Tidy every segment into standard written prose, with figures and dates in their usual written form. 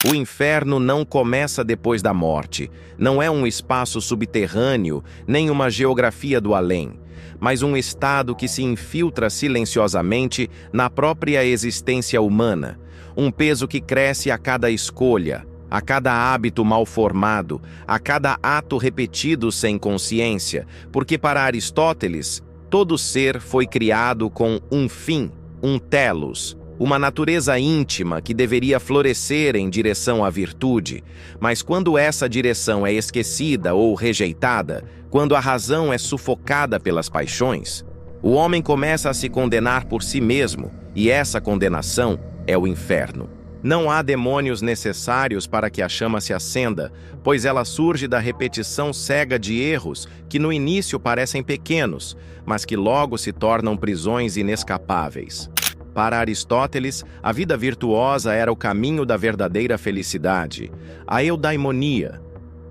O inferno não começa depois da morte, não é um espaço subterrâneo, nem uma geografia do além, mas um estado que se infiltra silenciosamente na própria existência humana, um peso que cresce a cada escolha, a cada hábito mal formado, a cada ato repetido sem consciência, porque para Aristóteles, todo ser foi criado com um fim, um telos, uma natureza íntima que deveria florescer em direção à virtude, mas quando essa direção é esquecida ou rejeitada, quando a razão é sufocada pelas paixões, o homem começa a se condenar por si mesmo, e essa condenação é o inferno. Não há demônios necessários para que a chama se acenda, pois ela surge da repetição cega de erros que no início parecem pequenos, mas que logo se tornam prisões inescapáveis. Para Aristóteles, a vida virtuosa era o caminho da verdadeira felicidade, a eudaimonia.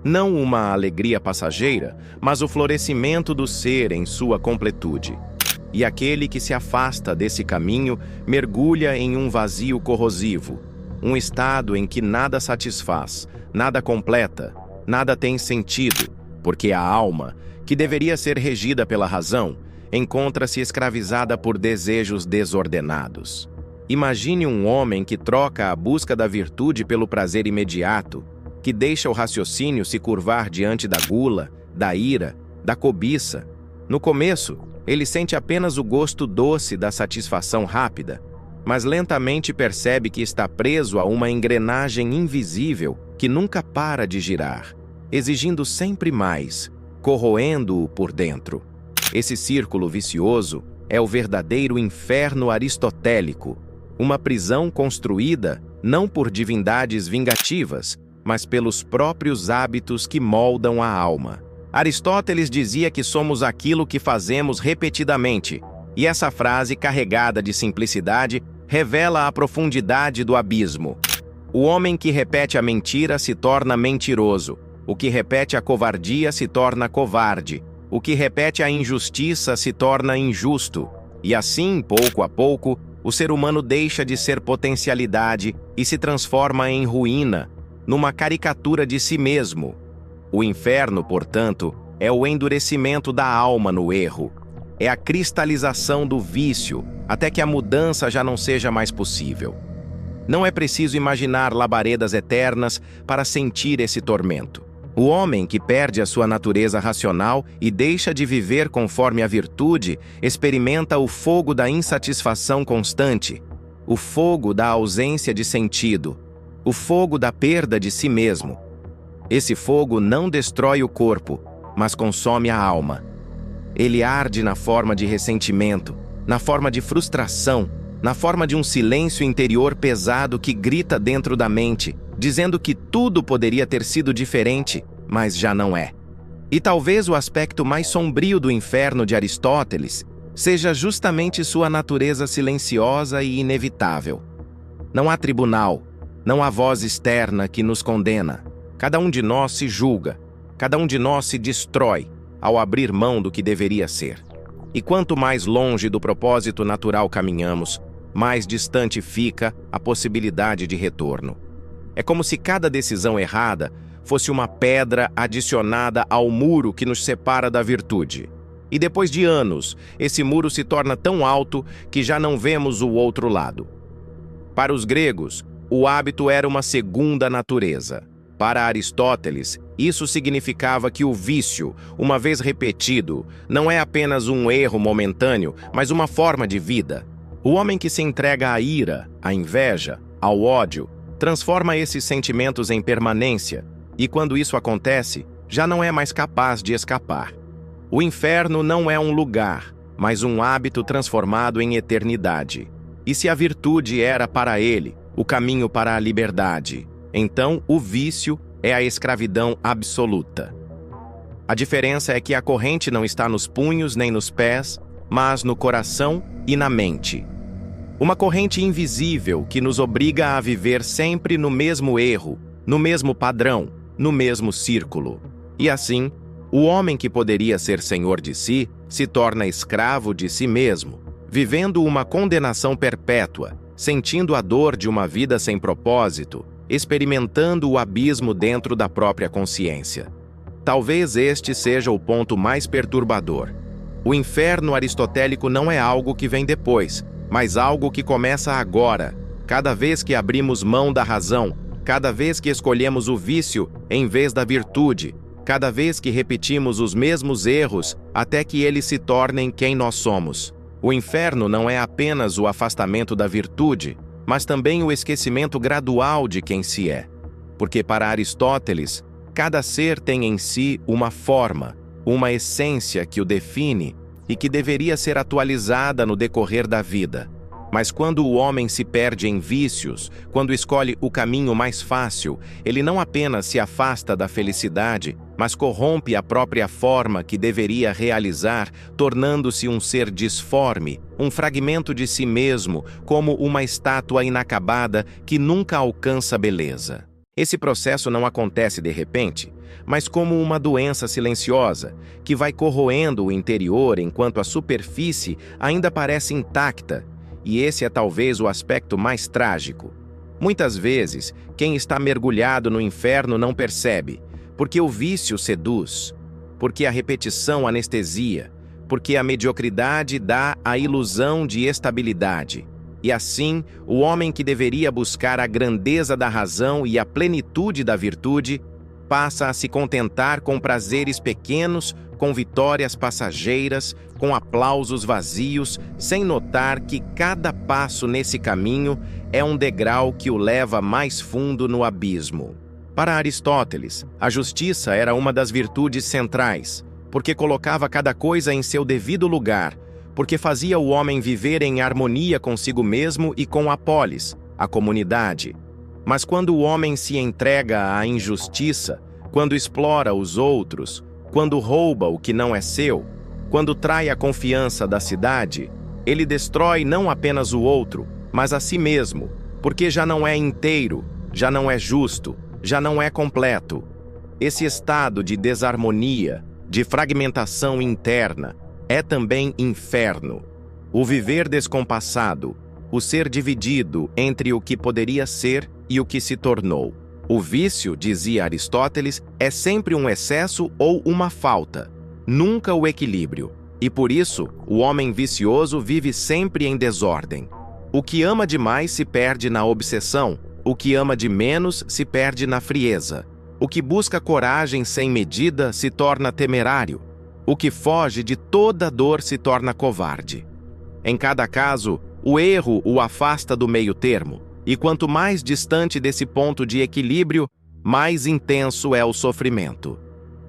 Não uma alegria passageira, mas o florescimento do ser em sua completude. E aquele que se afasta desse caminho mergulha em um vazio corrosivo, um estado em que nada satisfaz, nada completa, nada tem sentido, porque a alma, que deveria ser regida pela razão, encontra-se escravizada por desejos desordenados. Imagine um homem que troca a busca da virtude pelo prazer imediato, que deixa o raciocínio se curvar diante da gula, da ira, da cobiça. No começo, ele sente apenas o gosto doce da satisfação rápida, mas lentamente percebe que está preso a uma engrenagem invisível que nunca para de girar, exigindo sempre mais, corroendo-o por dentro. Esse círculo vicioso é o verdadeiro inferno aristotélico, uma prisão construída não por divindades vingativas, mas pelos próprios hábitos que moldam a alma. Aristóteles dizia que somos aquilo que fazemos repetidamente, e essa frase, carregada de simplicidade, revela a profundidade do abismo. O homem que repete a mentira se torna mentiroso, o que repete a covardia se torna covarde, o que repete a injustiça se torna injusto, e assim, pouco a pouco, o ser humano deixa de ser potencialidade e se transforma em ruína, numa caricatura de si mesmo. O inferno, portanto, é o endurecimento da alma no erro, é a cristalização do vício, até que a mudança já não seja mais possível. Não é preciso imaginar labaredas eternas para sentir esse tormento. O homem que perde a sua natureza racional e deixa de viver conforme a virtude experimenta o fogo da insatisfação constante, o fogo da ausência de sentido, o fogo da perda de si mesmo. Esse fogo não destrói o corpo, mas consome a alma. Ele arde na forma de ressentimento, na forma de frustração, na forma de um silêncio interior pesado que grita dentro da mente, dizendo que tudo poderia ter sido diferente, mas já não é. E talvez o aspecto mais sombrio do inferno de Aristóteles seja justamente sua natureza silenciosa e inevitável. Não há tribunal, não há voz externa que nos condena. Cada um de nós se julga, cada um de nós se destrói ao abrir mão do que deveria ser. E quanto mais longe do propósito natural caminhamos, mais distante fica a possibilidade de retorno. É como se cada decisão errada fosse uma pedra adicionada ao muro que nos separa da virtude. E depois de anos, esse muro se torna tão alto que já não vemos o outro lado. Para os gregos, o hábito era uma segunda natureza. Para Aristóteles, isso significava que o vício, uma vez repetido, não é apenas um erro momentâneo, mas uma forma de vida. O homem que se entrega à ira, à inveja, ao ódio, transforma esses sentimentos em permanência, e quando isso acontece, já não é mais capaz de escapar. O inferno não é um lugar, mas um hábito transformado em eternidade. E se a virtude era para ele o caminho para a liberdade, então o vício é a escravidão absoluta. A diferença é que a corrente não está nos punhos nem nos pés, mas no coração e na mente. Uma corrente invisível que nos obriga a viver sempre no mesmo erro, no mesmo padrão, no mesmo círculo. E assim, o homem que poderia ser senhor de si, se torna escravo de si mesmo, vivendo uma condenação perpétua, sentindo a dor de uma vida sem propósito, experimentando o abismo dentro da própria consciência. Talvez este seja o ponto mais perturbador. O inferno aristotélico não é algo que vem depois, mas algo que começa agora, cada vez que abrimos mão da razão, cada vez que escolhemos o vício em vez da virtude, cada vez que repetimos os mesmos erros até que eles se tornem quem nós somos. O inferno não é apenas o afastamento da virtude, mas também o esquecimento gradual de quem se é. Porque para Aristóteles, cada ser tem em si uma forma, uma essência que o define e que deveria ser atualizada no decorrer da vida. Mas quando o homem se perde em vícios, quando escolhe o caminho mais fácil, ele não apenas se afasta da felicidade, mas corrompe a própria forma que deveria realizar, tornando-se um ser disforme, um fragmento de si mesmo, como uma estátua inacabada que nunca alcança beleza. Esse processo não acontece de repente, mas como uma doença silenciosa, que vai corroendo o interior enquanto a superfície ainda parece intacta. E esse é talvez o aspecto mais trágico. Muitas vezes, quem está mergulhado no inferno não percebe, porque o vício seduz, porque a repetição anestesia, porque a mediocridade dá a ilusão de estabilidade. E assim, o homem que deveria buscar a grandeza da razão e a plenitude da virtude, passa a se contentar com prazeres pequenos, com vitórias passageiras, com aplausos vazios, sem notar que cada passo nesse caminho é um degrau que o leva mais fundo no abismo. Para Aristóteles, a justiça era uma das virtudes centrais, porque colocava cada coisa em seu devido lugar, porque fazia o homem viver em harmonia consigo mesmo e com a polis, a comunidade. Mas quando o homem se entrega à injustiça, quando explora os outros, quando rouba o que não é seu, quando trai a confiança da cidade, ele destrói não apenas o outro, mas a si mesmo, porque já não é inteiro, já não é justo, já não é completo. Esse estado de desarmonia, de fragmentação interna, é também inferno. O viver descompassado, o ser dividido entre o que poderia ser e o que se tornou. O vício, dizia Aristóteles, é sempre um excesso ou uma falta, nunca o equilíbrio. E por isso, o homem vicioso vive sempre em desordem. O que ama demais se perde na obsessão, o que ama de menos se perde na frieza. O que busca coragem sem medida se torna temerário. O que foge de toda dor se torna covarde. Em cada caso, o erro o afasta do meio-termo, e quanto mais distante desse ponto de equilíbrio, mais intenso é o sofrimento.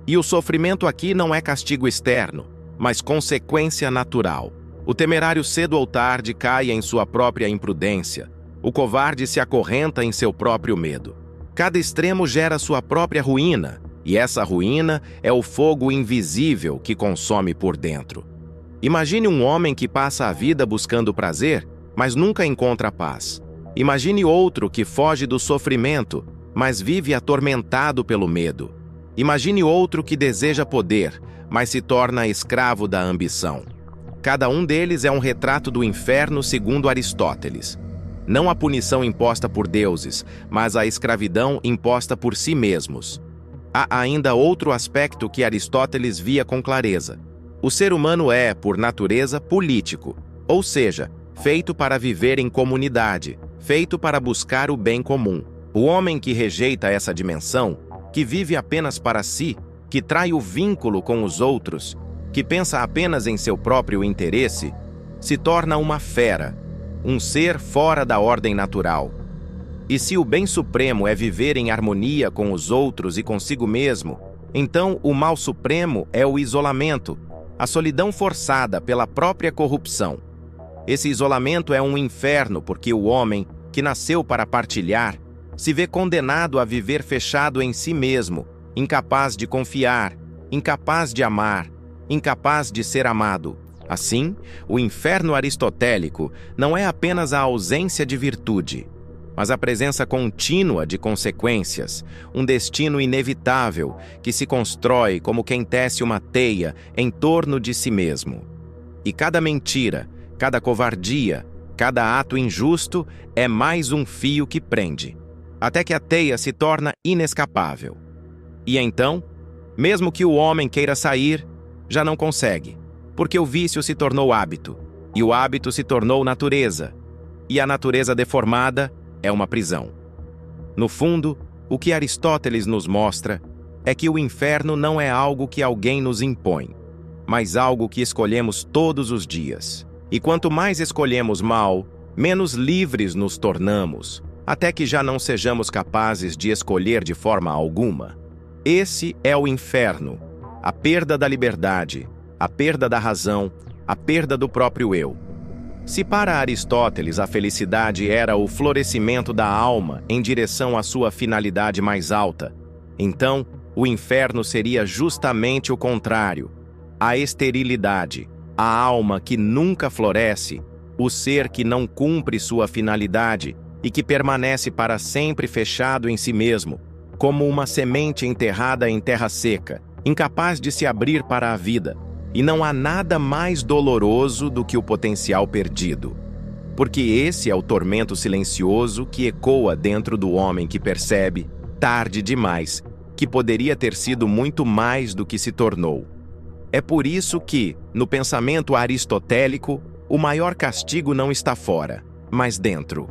E o sofrimento aqui não é castigo externo, mas consequência natural. O temerário cedo ou tarde cai em sua própria imprudência. O covarde se acorrenta em seu próprio medo. Cada extremo gera sua própria ruína, e essa ruína é o fogo invisível que consome por dentro. Imagine um homem que passa a vida buscando prazer, mas nunca encontra paz. Imagine outro que foge do sofrimento, mas vive atormentado pelo medo. Imagine outro que deseja poder, mas se torna escravo da ambição. Cada um deles é um retrato do inferno segundo Aristóteles. Não a punição imposta por deuses, mas a escravidão imposta por si mesmos. Há ainda outro aspecto que Aristóteles via com clareza. O ser humano é, por natureza, político, ou seja, feito para viver em comunidade, feito para buscar o bem comum. O homem que rejeita essa dimensão, que vive apenas para si, que trai o vínculo com os outros, que pensa apenas em seu próprio interesse, se torna uma fera, um ser fora da ordem natural. E se o bem supremo é viver em harmonia com os outros e consigo mesmo, então o mal supremo é o isolamento, a solidão forçada pela própria corrupção. Esse isolamento é um inferno porque o homem, que nasceu para partilhar, se vê condenado a viver fechado em si mesmo, incapaz de confiar, incapaz de amar, incapaz de ser amado. Assim, o inferno aristotélico não é apenas a ausência de virtude, mas a presença contínua de consequências, um destino inevitável que se constrói como quem tece uma teia em torno de si mesmo. E cada mentira, cada covardia, cada ato injusto é mais um fio que prende. até que a teia se torna inescapável. E então, mesmo que o homem queira sair, já não consegue, porque o vício se tornou hábito, e o hábito se tornou natureza, e a natureza deformada é uma prisão. No fundo, o que Aristóteles nos mostra é que o inferno não é algo que alguém nos impõe, mas algo que escolhemos todos os dias. E quanto mais escolhemos mal, menos livres nos tornamos, até que já não sejamos capazes de escolher de forma alguma. Esse é o inferno, a perda da liberdade, a perda da razão, a perda do próprio eu. Se para Aristóteles a felicidade era o florescimento da alma em direção à sua finalidade mais alta, então o inferno seria justamente o contrário, a esterilidade, a alma que nunca floresce, o ser que não cumpre sua finalidade e que permanece para sempre fechado em si mesmo, como uma semente enterrada em terra seca, incapaz de se abrir para a vida. E não há nada mais doloroso do que o potencial perdido, porque esse é o tormento silencioso que ecoa dentro do homem que percebe, tarde demais, que poderia ter sido muito mais do que se tornou. É por isso que, no pensamento aristotélico, o maior castigo não está fora, mas dentro.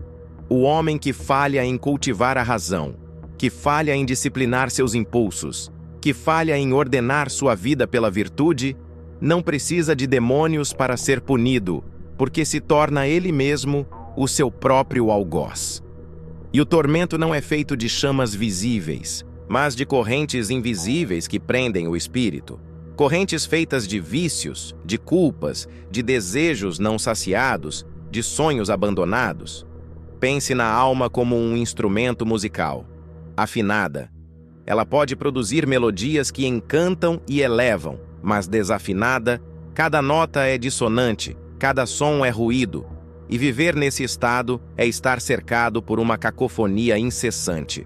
O homem que falha em cultivar a razão, que falha em disciplinar seus impulsos, que falha em ordenar sua vida pela virtude, não precisa de demônios para ser punido, porque se torna ele mesmo o seu próprio algoz. E o tormento não é feito de chamas visíveis, mas de correntes invisíveis que prendem o espírito. Correntes feitas de vícios, de culpas, de desejos não saciados, de sonhos abandonados. Pense na alma como um instrumento musical. Afinada, ela pode produzir melodias que encantam e elevam, mas desafinada, cada nota é dissonante, cada som é ruído, e viver nesse estado é estar cercado por uma cacofonia incessante.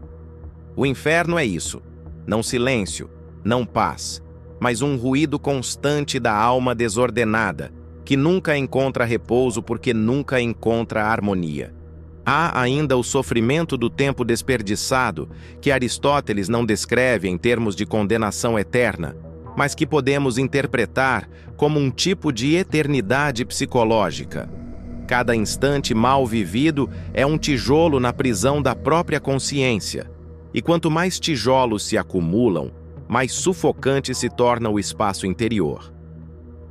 O inferno é isso, não silêncio, não paz, mas um ruído constante da alma desordenada, que nunca encontra repouso porque nunca encontra harmonia. Há ainda o sofrimento do tempo desperdiçado, que Aristóteles não descreve em termos de condenação eterna, mas que podemos interpretar como um tipo de eternidade psicológica. Cada instante mal vivido é um tijolo na prisão da própria consciência, e quanto mais tijolos se acumulam, mais sufocante se torna o espaço interior.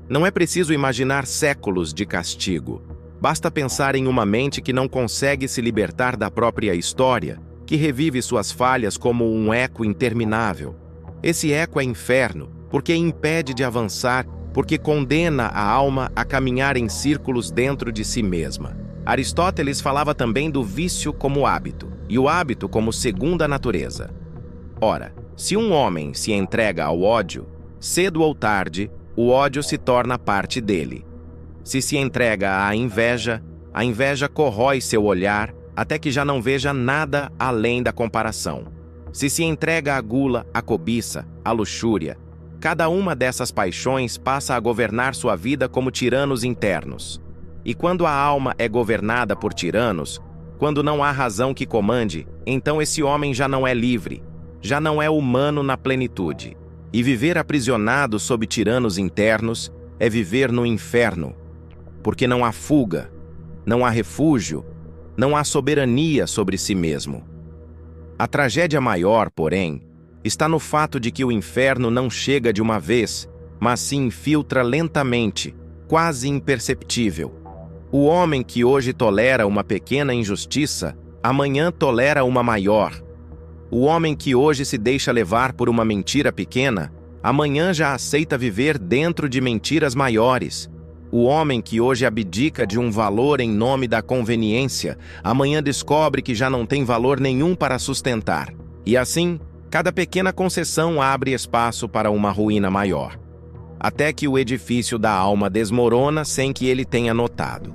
Não é preciso imaginar séculos de castigo. Basta pensar em uma mente que não consegue se libertar da própria história, que revive suas falhas como um eco interminável. Esse eco é inferno, porque impede de avançar, porque condena a alma a caminhar em círculos dentro de si mesma. Aristóteles falava também do vício como hábito, e o hábito como segunda natureza. Ora, se um homem se entrega ao ódio, cedo ou tarde, o ódio se torna parte dele. Se entrega à inveja, a inveja corrói seu olhar até que já não veja nada além da comparação. Se entrega à gula, à cobiça, à luxúria, cada uma dessas paixões passa a governar sua vida como tiranos internos. E quando a alma é governada por tiranos, quando não há razão que comande, então esse homem já não é livre, já não é humano na plenitude. E viver aprisionado sob tiranos internos é viver no inferno, porque não há fuga, não há refúgio, não há soberania sobre si mesmo. A tragédia maior, porém, está no fato de que o inferno não chega de uma vez, mas se infiltra lentamente, quase imperceptível. O homem que hoje tolera uma pequena injustiça, amanhã tolera uma maior. O homem que hoje se deixa levar por uma mentira pequena, amanhã já aceita viver dentro de mentiras maiores. O homem que hoje abdica de um valor em nome da conveniência, amanhã descobre que já não tem valor nenhum para sustentar. E assim, cada pequena concessão abre espaço para uma ruína maior, até que o edifício da alma desmorona sem que ele tenha notado.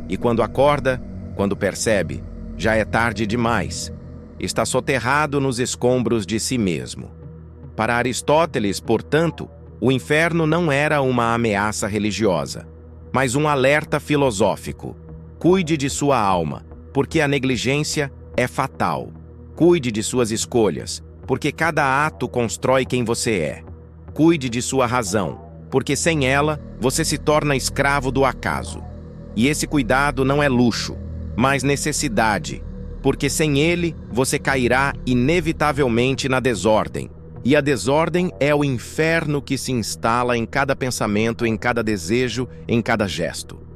E quando acorda, quando percebe, já é tarde demais. Está soterrado nos escombros de si mesmo. Para Aristóteles, portanto, o inferno não era uma ameaça religiosa, mas um alerta filosófico. Cuide de sua alma, porque a negligência é fatal. Cuide de suas escolhas, porque cada ato constrói quem você é. Cuide de sua razão, porque sem ela, você se torna escravo do acaso. E esse cuidado não é luxo, mas necessidade, porque sem ele, você cairá inevitavelmente na desordem. E a desordem é o inferno que se instala em cada pensamento, em cada desejo, em cada gesto.